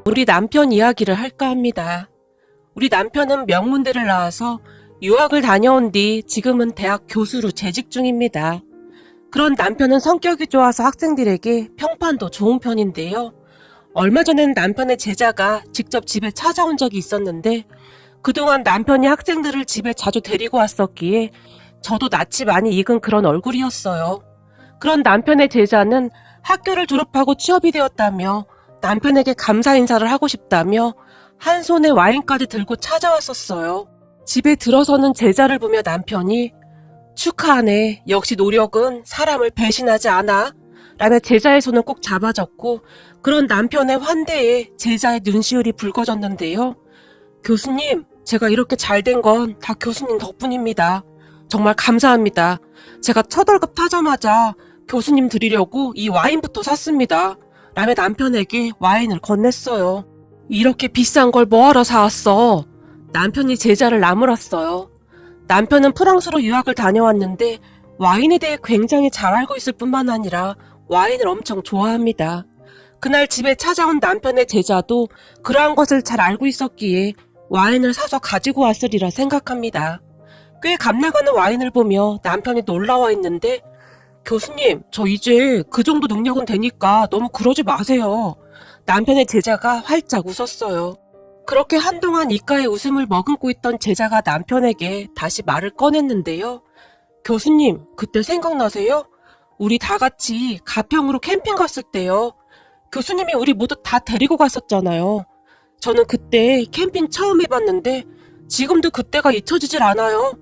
우리 남편 이야기를 할까 합니다. 우리 남편은 명문대를 나와서 유학을 다녀온 뒤 지금은 대학 교수로 재직 중입니다. 그런 남편은 성격이 좋아서 학생들에게 평판도 좋은 편인데요. 얼마 전에는 남편의 제자가 직접 집에 찾아온 적이 있었는데 그동안 남편이 학생들을 집에 자주 데리고 왔었기에 저도 낯이 많이 익은 그런 얼굴이었어요. 그런 남편의 제자는 학교를 졸업하고 취업이 되었다며 남편에게 감사 인사를 하고 싶다며 한 손에 와인까지 들고 찾아왔었어요. 집에 들어서는 제자를 보며 남편이 축하하네. 역시 노력은 사람을 배신하지 않아. 라며 제자의 손을 꼭 잡아줬고 그런 남편의 환대에 제자의 눈시울이 붉어졌는데요. 교수님, 제가 이렇게 잘 된 건 다 교수님 덕분입니다. 정말 감사합니다. 제가 첫 월급 타자마자 교수님 드리려고 이 와인부터 샀습니다. 라며 남편에게 와인을 건넸어요. 이렇게 비싼 걸 뭐하러 사왔어? 남편이 제자를 나무랐어요. 남편은 프랑스로 유학을 다녀왔는데 와인에 대해 굉장히 잘 알고 있을 뿐만 아니라 와인을 엄청 좋아합니다. 그날 집에 찾아온 남편의 제자도 그러한 것을 잘 알고 있었기에 와인을 사서 가지고 왔으리라 생각합니다. 꽤 값나가는 와인을 보며 남편이 놀라워 했는데 교수님, 저 이제 그 정도 능력은 되니까 너무 그러지 마세요. 남편의 제자가 활짝 웃었어요. 그렇게 한동안 입가에 웃음을 머금고 있던 제자가 남편에게 다시 말을 꺼냈는데요. 교수님, 그때 생각나세요? 우리 다 같이 가평으로 캠핑 갔을 때요. 교수님이 우리 모두 다 데리고 갔었잖아요. 저는 그때 캠핑 처음 해봤는데 지금도 그때가 잊혀지질 않아요.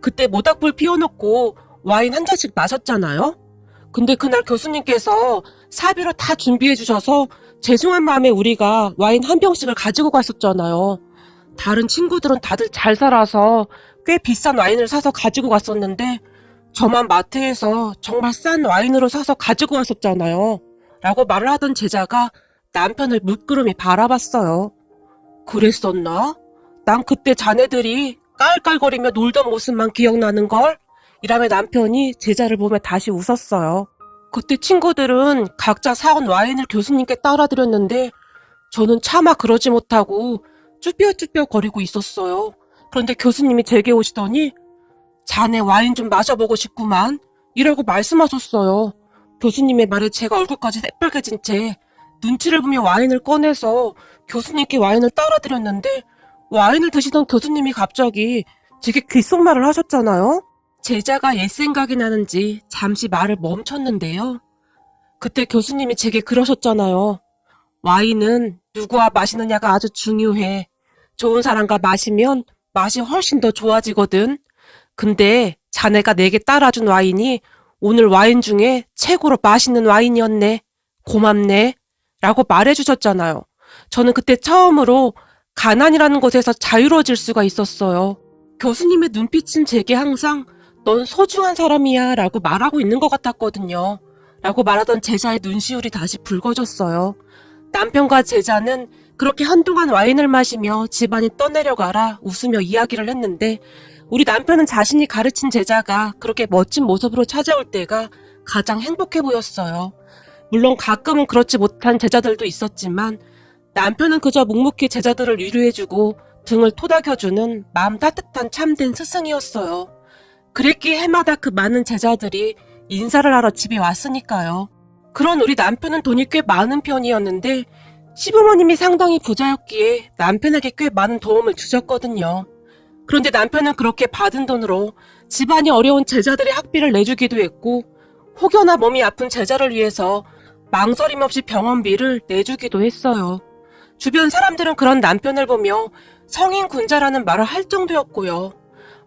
그때 모닥불 피워놓고 와인 한 잔씩 마셨잖아요. 근데 그날 교수님께서 사비로 다 준비해 주셔서 죄송한 마음에 우리가 와인 한 병씩을 가지고 갔었잖아요. 다른 친구들은 다들 잘 살아서 꽤 비싼 와인을 사서 가지고 갔었는데 저만 마트에서 정말 싼 와인으로 사서 가지고 왔었잖아요. 라고 말을 하던 제자가 남편을 물끄러미 바라봤어요. 그랬었나? 난 그때 자네들이 깔깔거리며 놀던 모습만 기억나는걸? 이라며 남편이 제자를 보며 다시 웃었어요. 그때 친구들은 각자 사온 와인을 교수님께 따라드렸는데 저는 차마 그러지 못하고 쭈뼛쭈뼛 거리고 있었어요. 그런데 교수님이 제게 오시더니 자네 와인 좀 마셔보고 싶구만 이라고 말씀하셨어요. 교수님의 말에 제가 얼굴까지 새빨개진 채 눈치를 보며 와인을 꺼내서 교수님께 와인을 따라드렸는데 와인을 드시던 교수님이 갑자기 제게 귓속말을 하셨잖아요. 제자가 옛 생각이 나는지 잠시 말을 멈췄는데요. 그때 교수님이 제게 그러셨잖아요. 와인은 누구와 마시느냐가 아주 중요해. 좋은 사람과 마시면 맛이 훨씬 더 좋아지거든. 근데 자네가 내게 따라준 와인이 오늘 와인 중에 최고로 맛있는 와인이었네. 고맙네. 라고 말해주셨잖아요. 저는 그때 처음으로 가난이라는 것에서 자유로워질 수가 있었어요. 교수님의 눈빛은 제게 항상 넌 소중한 사람이야 라고 말하고 있는 것 같았거든요. 라고 말하던 제자의 눈시울이 다시 붉어졌어요. 남편과 제자는 그렇게 한동안 와인을 마시며 집안이 떠내려가라 웃으며 이야기를 했는데 우리 남편은 자신이 가르친 제자가 그렇게 멋진 모습으로 찾아올 때가 가장 행복해 보였어요. 물론 가끔은 그렇지 못한 제자들도 있었지만 남편은 그저 묵묵히 제자들을 위로해주고 등을 토닥여주는 마음 따뜻한 참된 스승이었어요. 그랬기에 해마다 그 많은 제자들이 인사를 하러 집에 왔으니까요. 그런 우리 남편은 돈이 꽤 많은 편이었는데 시부모님이 상당히 부자였기에 남편에게 꽤 많은 도움을 주셨거든요. 그런데 남편은 그렇게 받은 돈으로 집안이 어려운 제자들의 학비를 내주기도 했고 혹여나 몸이 아픈 제자를 위해서 망설임 없이 병원비를 내주기도 했어요. 주변 사람들은 그런 남편을 보며 성인 군자라는 말을 할 정도였고요.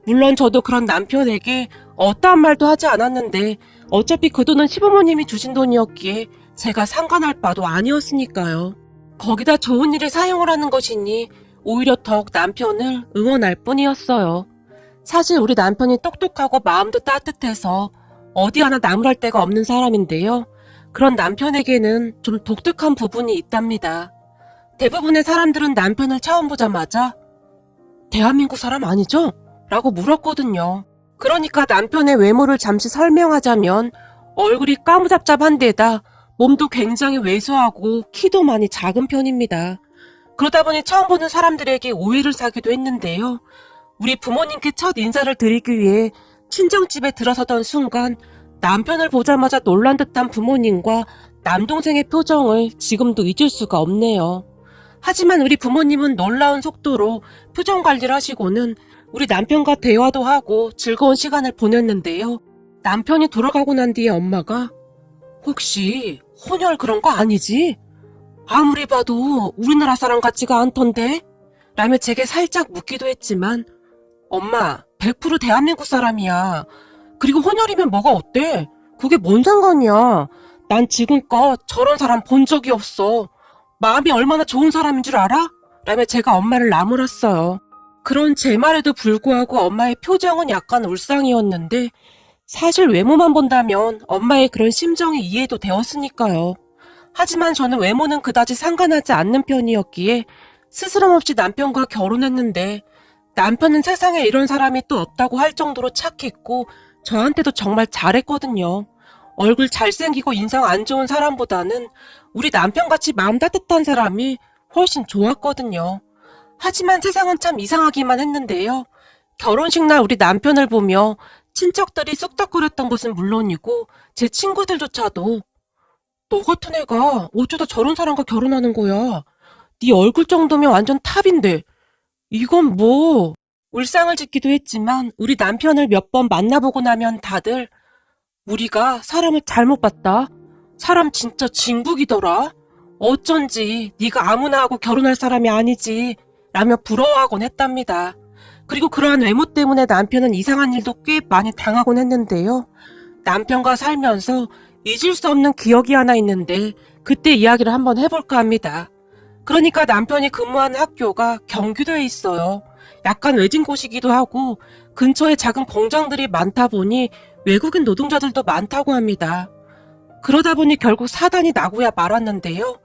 물론 저도 그런 남편에게 어떠한 말도 하지 않았는데 어차피 그 돈은 시부모님이 주신 돈이었기에 제가 상관할 바도 아니었으니까요. 거기다 좋은 일에 사용을 하는 것이니 오히려 더욱 남편을 응원할 뿐이었어요. 사실 우리 남편이 똑똑하고 마음도 따뜻해서 어디 하나 나무랄 데가 없는 사람인데요. 그런 남편에게는 좀 독특한 부분이 있답니다. 대부분의 사람들은 남편을 처음 보자마자 대한민국 사람 아니죠? 라고 물었거든요. 그러니까 남편의 외모를 잠시 설명하자면 얼굴이 까무잡잡한 데다 몸도 굉장히 왜소하고 키도 많이 작은 편입니다. 그러다 보니 처음 보는 사람들에게 오해를 사기도 했는데요. 우리 부모님께 첫 인사를 드리기 위해 친정집에 들어서던 순간 남편을 보자마자 놀란 듯한 부모님과 남동생의 표정을 지금도 잊을 수가 없네요. 하지만 우리 부모님은 놀라운 속도로 표정 관리를 하시고는 우리 남편과 대화도 하고 즐거운 시간을 보냈는데요. 남편이 돌아가고 난 뒤에 엄마가 혹시 혼혈 그런 거 아니지? 아무리 봐도 우리나라 사람 같지가 않던데? 라며 제게 살짝 묻기도 했지만 엄마 100% 대한민국 사람이야. 그리고 혼혈이면 뭐가 어때? 그게 뭔 상관이야. 난 지금껏 저런 사람 본 적이 없어. 마음이 얼마나 좋은 사람인 줄 알아? 라며 제가 엄마를 나무랐어요. 그런 제 말에도 불구하고 엄마의 표정은 약간 울상이었는데 사실 외모만 본다면 엄마의 그런 심정이 이해도 되었으니까요. 하지만 저는 외모는 그다지 상관하지 않는 편이었기에 스스럼 없이 남편과 결혼했는데 남편은 세상에 이런 사람이 또 없다고 할 정도로 착했고 저한테도 정말 잘했거든요. 얼굴 잘생기고 인상 안 좋은 사람보다는 우리 남편같이 마음 따뜻한 사람이 훨씬 좋았거든요. 하지만 세상은 참 이상하기만 했는데요. 결혼식 날 우리 남편을 보며 친척들이 쑥덕거렸던 것은 물론이고 제 친구들조차도 너 같은 애가 어쩌다 저런 사람과 결혼하는 거야. 네 얼굴 정도면 완전 탑인데 이건 뭐. 울상을 짓기도 했지만 우리 남편을 몇 번 만나보고 나면 다들 우리가 사람을 잘못 봤다. 사람 진짜 진국이더라. 어쩐지 네가 아무나 하고 결혼할 사람이 아니지 라며 부러워하곤 했답니다. 그리고 그러한 외모 때문에 남편은 이상한 일도 꽤 많이 당하곤 했는데요. 남편과 살면서 잊을 수 없는 기억이 하나 있는데 그때 이야기를 한번 해볼까 합니다. 그러니까 남편이 근무하는 학교가 경기도에 있어요. 약간 외진 곳이기도 하고 근처에 작은 공장들이 많다 보니 외국인 노동자들도 많다고 합니다. 그러다 보니 결국 사단이 나고야 말았는데요.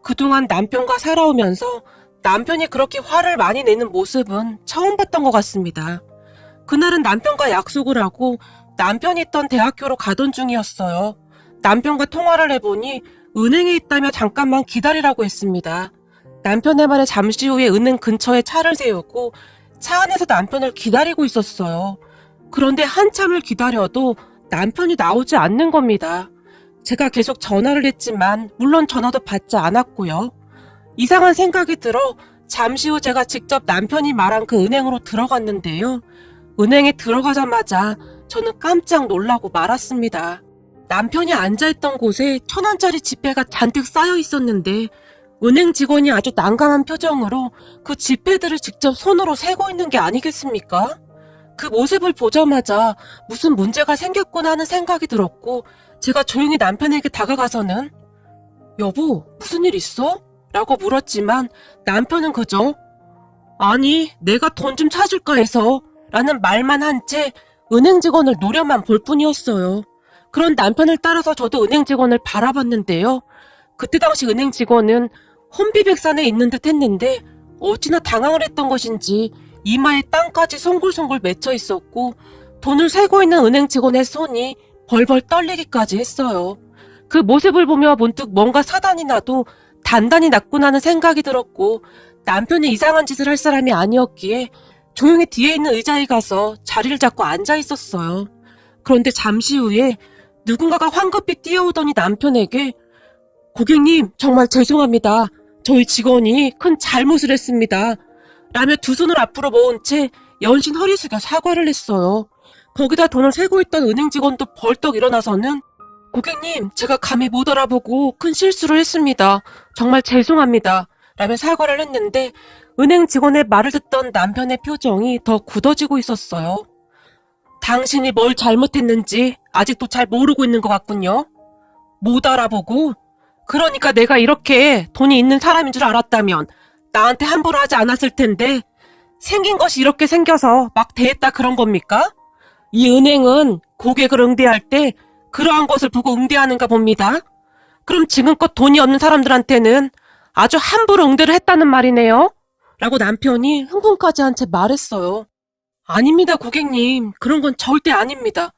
그동안 남편과 살아오면서 남편이 그렇게 화를 많이 내는 모습은 처음 봤던 것 같습니다. 그날은 남편과 약속을 하고 남편이 있던 대학교로 가던 중이었어요. 남편과 통화를 해보니 은행에 있다며 잠깐만 기다리라고 했습니다. 남편의 말에 잠시 후에 은행 근처에 차를 세우고 차 안에서 남편을 기다리고 있었어요. 그런데 한참을 기다려도 남편이 나오지 않는 겁니다. 제가 계속 전화를 했지만 물론 전화도 받지 않았고요. 이상한 생각이 들어 잠시 후 제가 직접 남편이 말한 그 은행으로 들어갔는데요. 은행에 들어가자마자 저는 깜짝 놀라고 말았습니다. 남편이 앉아있던 곳에 1,000원짜리 지폐가 잔뜩 쌓여 있었는데 은행 직원이 아주 난감한 표정으로 그 지폐들을 직접 손으로 세고 있는 게 아니겠습니까? 그 모습을 보자마자 무슨 문제가 생겼구나 하는 생각이 들었고 제가 조용히 남편에게 다가가서는 여보, 무슨 일 있어? 라고 물었지만 남편은 그저 아니, 내가 돈 좀 찾을까 해서 라는 말만 한 채 은행 직원을 노려만 볼 뿐이었어요. 그런 남편을 따라서 저도 은행 직원을 바라봤는데요. 그때 당시 은행 직원은 혼비백산에 있는 듯 했는데 어찌나 당황을 했던 것인지 이마에 땀까지 송골송골 맺혀 있었고 돈을 세고 있는 은행 직원의 손이 벌벌 떨리기까지 했어요. 그 모습을 보며 문득 뭔가 사단이 나도 단단히 났구나 하는 생각이 들었고 남편이 이상한 짓을 할 사람이 아니었기에 조용히 뒤에 있는 의자에 가서 자리를 잡고 앉아 있었어요. 그런데 잠시 후에 누군가가 황급히 뛰어오더니 남편에게 고객님 정말 죄송합니다. 저희 직원이 큰 잘못을 했습니다. 라며 두 손을 앞으로 모은 채 연신 허리 숙여 사과를 했어요. 거기다 돈을 세고 있던 은행 직원도 벌떡 일어나서는 고객님 제가 감히 못 알아보고 큰 실수를 했습니다. 정말 죄송합니다. 라며 사과를 했는데 은행 직원의 말을 듣던 남편의 표정이 더 굳어지고 있었어요. 당신이 뭘 잘못했는지 아직도 잘 모르고 있는 것 같군요. 못 알아보고? 그러니까 내가 이렇게 돈이 있는 사람인 줄 알았다면 나한테 함부로 하지 않았을 텐데 생긴 것이 이렇게 생겨서 막 대했다 그런 겁니까? 이 은행은 고객을 응대할 때 그러한 것을 보고 응대하는가 봅니다. 그럼 지금껏 돈이 없는 사람들한테는 아주 함부로 응대를 했다는 말이네요. 라고 남편이 흥분까지 한 채 말했어요. 아닙니다, 고객님. 그런 건 절대 아닙니다.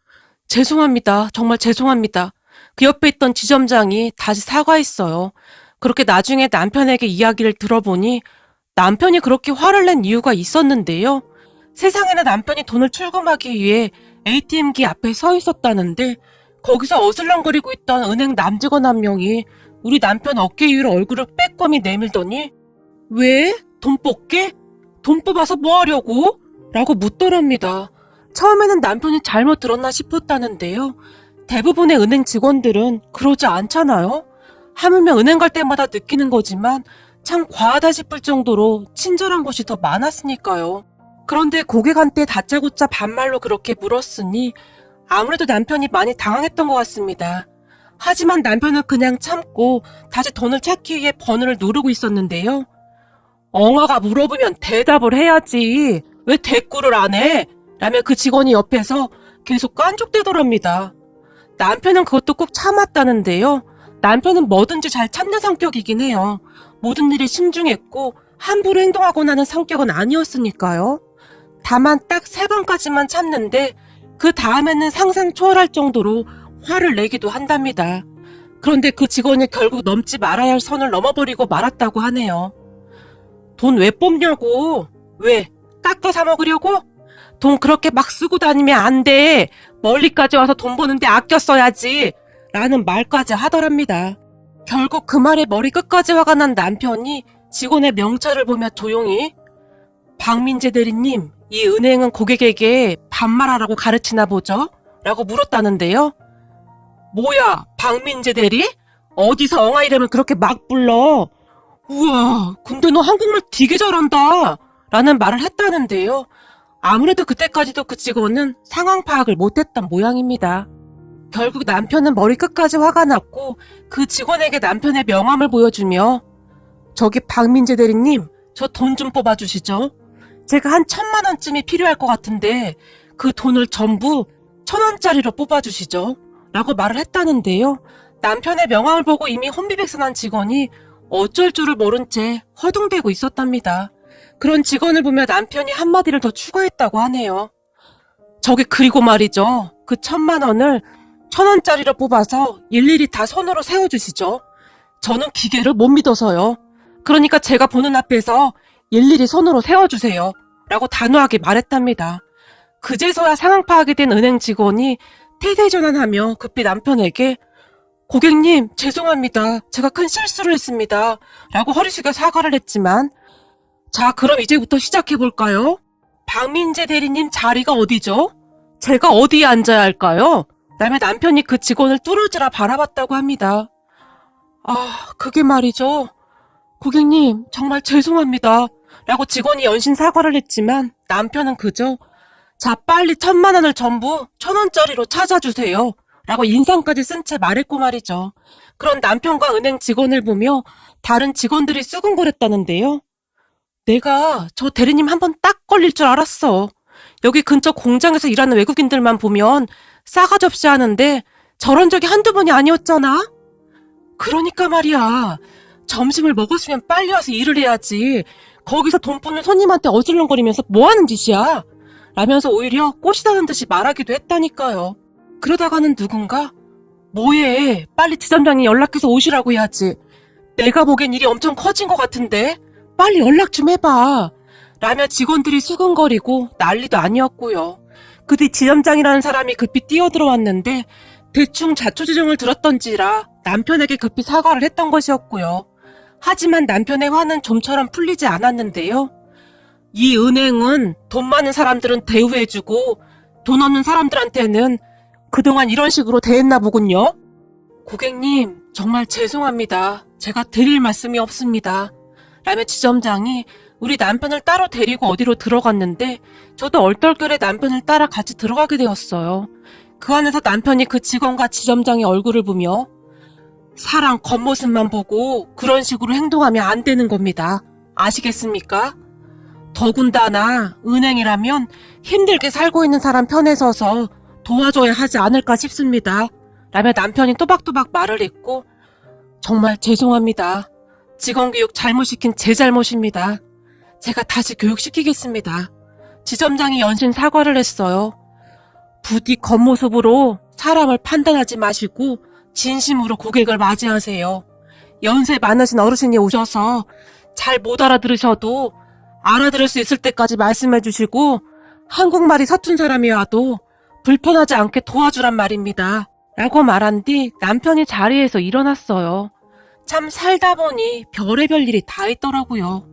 죄송합니다. 정말 죄송합니다. 그 옆에 있던 지점장이 다시 사과했어요. 그렇게 나중에 남편에게 이야기를 들어보니 남편이 그렇게 화를 낸 이유가 있었는데요. 세상에는 남편이 돈을 출금하기 위해 ATM기 앞에 서 있었다는데 거기서 어슬렁거리고 있던 은행 남직원 한 명이 우리 남편 어깨 위로 얼굴을 빼꼼히 내밀더니 왜? 돈 뽑게? 돈 뽑아서 뭐 하려고? 라고 묻더랍니다. 처음에는 남편이 잘못 들었나 싶었다는데요. 대부분의 은행 직원들은 그러지 않잖아요. 하물며 은행 갈 때마다 느끼는 거지만 참 과하다 싶을 정도로 친절한 곳이 더 많았으니까요. 그런데 고객한테 다짜고짜 반말로 그렇게 물었으니 아무래도 남편이 많이 당황했던 것 같습니다. 하지만 남편은 그냥 참고 다시 돈을 찾기 위해 번호를 누르고 있었는데요. 엉아가 물어보면 대답을 해야지. 왜 대꾸를 안 해? 라며 그 직원이 옆에서 계속 깐족대더랍니다. 남편은 그것도 꼭 참았다는데요. 남편은 뭐든지 잘 참는 성격이긴 해요. 모든 일에 신중했고 함부로 행동하곤 하는 성격은 아니었으니까요. 다만 딱 3번까지만 참는데 그 다음에는 상상 초월할 정도로 화를 내기도 한답니다. 그런데 그 직원이 결국 넘지 말아야 할 선을 넘어버리고 말았다고 하네요. 돈 왜 뽑냐고? 왜? 깎아 사 먹으려고? 돈 그렇게 막 쓰고 다니면 안 돼. 멀리까지 와서 돈 버는데 아껴 써야지. 라는 말까지 하더랍니다. 결국 그 말에 머리 끝까지 화가 난 남편이 직원의 명찰을 보며 조용히 박민재 대리님, 이 은행은 고객에게 반말하라고 가르치나 보죠? 라고 물었다는데요. 뭐야, 박민재 대리? 어디서 엉아 이름을 그렇게 막 불러? 우와, 근데 너 한국말 되게 잘한다. 라는 말을 했다는데요. 아무래도 그때까지도 그 직원은 상황 파악을 못했던 모양입니다. 결국 남편은 머리끝까지 화가 났고 그 직원에게 남편의 명함을 보여주며 저기 박민재 대리님, 저 돈 좀 뽑아주시죠. 제가 한 1,000만 원쯤이 필요할 것 같은데 그 돈을 전부 1,000원짜리로 뽑아주시죠. 라고 말을 했다는데요. 남편의 명함을 보고 이미 혼비백산한 직원이 어쩔 줄을 모른 채 허둥대고 있었답니다. 그런 직원을 보며 남편이 한마디를 더 추가했다고 하네요. 저기 그리고 말이죠. 그 1,000만 원을 1,000원짜리로 뽑아서 일일이 다 손으로 세워주시죠. 저는 기계를 못 믿어서요. 그러니까 제가 보는 앞에서 일일이 손으로 세워주세요. 라고 단호하게 말했답니다. 그제서야 상황 파악이 된 은행 직원이 태세전환하며 급히 남편에게 고객님 죄송합니다. 제가 큰 실수를 했습니다. 라고 허리 숙여 사과를 했지만 자 그럼 이제부터 시작해볼까요? 박민재 대리님 자리가 어디죠? 제가 어디에 앉아야 할까요? 라며 남편이 그 직원을 뚫어지라 바라봤다고 합니다. 아 그게 말이죠. 고객님 정말 죄송합니다. 라고 직원이 연신 사과를 했지만 남편은 그저 자 빨리 1,000만 원을 전부 1,000원짜리로 찾아주세요. 라고 인상까지 쓴 채 말했고 말이죠. 그런 남편과 은행 직원을 보며 다른 직원들이 수근거렸다는데요. 내가 저 대리님 한번 딱 걸릴 줄 알았어. 여기 근처 공장에서 일하는 외국인들만 보면 싸가지 없이 하는데 저런 적이 한두 번이 아니었잖아. 그러니까 말이야. 점심을 먹었으면 빨리 와서 일을 해야지. 거기서 돈 뽑는 손님한테 어슬렁거리면서 뭐하는 짓이야. 라면서 오히려 꼬시다는 듯이 말하기도 했다니까요. 그러다가는 누군가 뭐해 빨리 지점장이 연락해서 오시라고 해야지. 내가 보기엔 일이 엄청 커진 것 같은데 빨리 연락 좀 해봐. 라며 직원들이 수근거리고 난리도 아니었고요. 그 뒤 지점장이라는 사람이 급히 뛰어들어왔는데 대충 자초지종을 들었던지라 남편에게 급히 사과를 했던 것이었고요. 하지만 남편의 화는 좀처럼 풀리지 않았는데요. 이 은행은 돈 많은 사람들은 대우해주고 돈 없는 사람들한테는 그동안 이런 식으로 대했나 보군요. 고객님 정말 죄송합니다. 제가 드릴 말씀이 없습니다. 라며 지점장이 우리 남편을 따로 데리고 어디로 들어갔는데 저도 얼떨결에 남편을 따라 같이 들어가게 되었어요. 그 안에서 남편이 그 직원과 지점장의 얼굴을 보며 사람 겉모습만 보고 그런 식으로 행동하면 안 되는 겁니다. 아시겠습니까? 더군다나 은행이라면 힘들게 살고 있는 사람 편에 서서 도와줘야 하지 않을까 싶습니다. 라며 남편이 또박또박 말을 했고 정말 죄송합니다. 직원교육 잘못시킨 제 잘못입니다. 제가 다시 교육시키겠습니다. 지점장이 연신 사과를 했어요. 부디 겉모습으로 사람을 판단하지 마시고 진심으로 고객을 맞이하세요. 연세 많으신 어르신이 오셔서 잘 못 알아들으셔도 알아들을 수 있을 때까지 말씀해 주시고 한국말이 서툰 사람이 와도 불편하지 않게 도와주란 말입니다. 라고 말한 뒤 남편이 자리에서 일어났어요. 참 살다 보니 별의별 일이 다 있더라고요.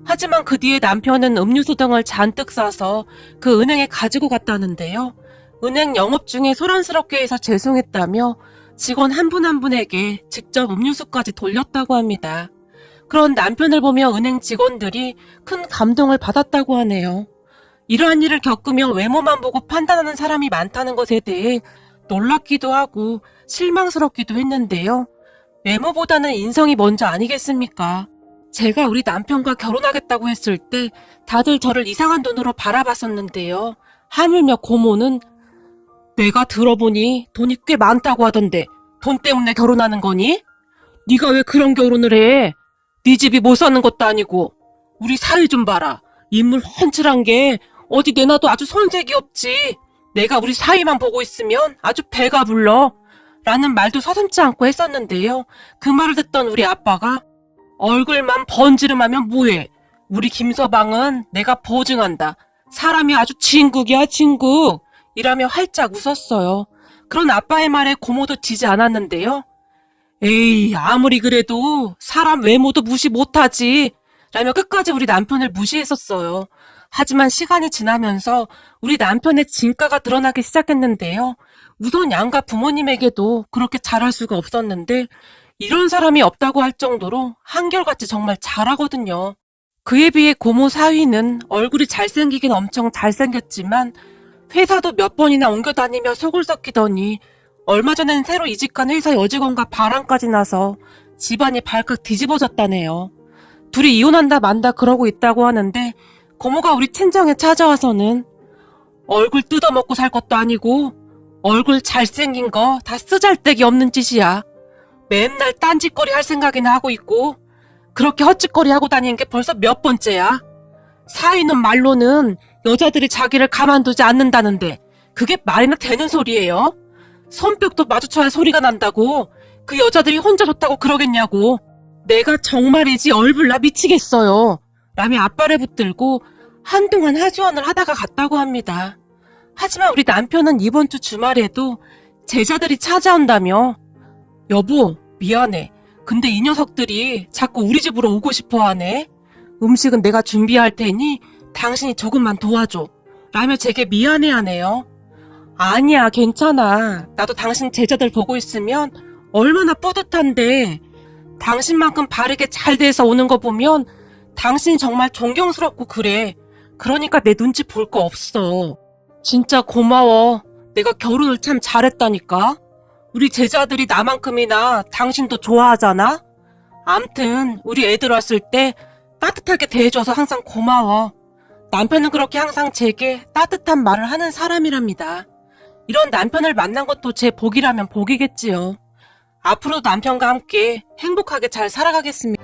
하지만 그 뒤에 남편은 음료수 등을 잔뜩 싸서 그 은행에 가지고 갔다는데요. 은행 영업 중에 소란스럽게 해서 죄송했다며 직원 한 분 한 분에게 직접 음료수까지 돌렸다고 합니다. 그런 남편을 보며 은행 직원들이 큰 감동을 받았다고 하네요. 이러한 일을 겪으며 외모만 보고 판단하는 사람이 많다는 것에 대해 놀랍기도 하고 실망스럽기도 했는데요. 외모보다는 인성이 먼저 아니겠습니까? 제가 우리 남편과 결혼하겠다고 했을 때 다들 저를 이상한 눈으로 바라봤었는데요. 하물며 고모는 내가 들어보니 돈이 꽤 많다고 하던데 돈 때문에 결혼하는 거니? 네가 왜 그런 결혼을 해? 네 집이 못 사는 것도 아니고. 우리 사위 좀 봐라. 인물 훤칠한 게 어디 내놔도 아주 손색이 없지. 내가 우리 사위만 보고 있으면 아주 배가 불러. 라는 말도 서슴지 않고 했었는데요. 그 말을 듣던 우리 아빠가 얼굴만 번지름하면 뭐해. 우리 김서방은 내가 보증한다. 사람이 아주 진국이야 진국. 이라며 활짝 웃었어요. 그런 아빠의 말에 고모도 지지 않았는데요. 에이 아무리 그래도 사람 외모도 무시 못하지. 라며 끝까지 우리 남편을 무시했었어요. 하지만 시간이 지나면서 우리 남편의 진가가 드러나기 시작했는데요. 우선 양가 부모님에게도 그렇게 잘할 수가 없었는데 이런 사람이 없다고 할 정도로 한결같이 정말 잘하거든요. 그에 비해 고모 사위는 얼굴이 잘생기긴 엄청 잘생겼지만 회사도 몇 번이나 옮겨 다니며 속을 썩히더니 얼마 전엔 새로 이직한 회사 여직원과 바람까지 나서 집안이 발칵 뒤집어졌다네요. 둘이 이혼한다 만다 그러고 있다고 하는데 고모가 우리 친정에 찾아와서는 얼굴 뜯어먹고 살 것도 아니고 얼굴 잘생긴 거 다 쓰잘데기 없는 짓이야. 맨날 딴짓거리 할 생각이나 하고 있고 그렇게 헛짓거리 하고 다니는 게 벌써 몇 번째야. 사위는 말로는 여자들이 자기를 가만두지 않는다는데 그게 말이나 되는 소리예요? 손뼉도 마주쳐야 소리가 난다고 그 여자들이 혼자 좋다고 그러겠냐고. 내가 정말이지 얼불나 미치겠어요. 라며 아빠를 붙들고 한동안 하소연을 하다가 갔다고 합니다. 하지만 우리 남편은 이번 주 주말에도 제자들이 찾아온다며 여보 미안해. 근데 이 녀석들이 자꾸 우리 집으로 오고 싶어 하네. 음식은 내가 준비할 테니 당신이 조금만 도와줘. 라며 제게 미안해하네요. 아니야 괜찮아. 나도 당신 제자들 보고 있으면 얼마나 뿌듯한데. 당신만큼 바르게 잘 돼서 오는 거 보면 당신이 정말 존경스럽고 그래. 그러니까 내 눈치 볼 거 없어. 진짜 고마워. 내가 결혼을 참 잘했다니까. 우리 제자들이 나만큼이나 당신도 좋아하잖아. 암튼 우리 애들 왔을 때 따뜻하게 대해줘서 항상 고마워. 남편은 그렇게 항상 제게 따뜻한 말을 하는 사람이랍니다. 이런 남편을 만난 것도 제 복이라면 복이겠지요. 앞으로도 남편과 함께 행복하게 잘 살아가겠습니다.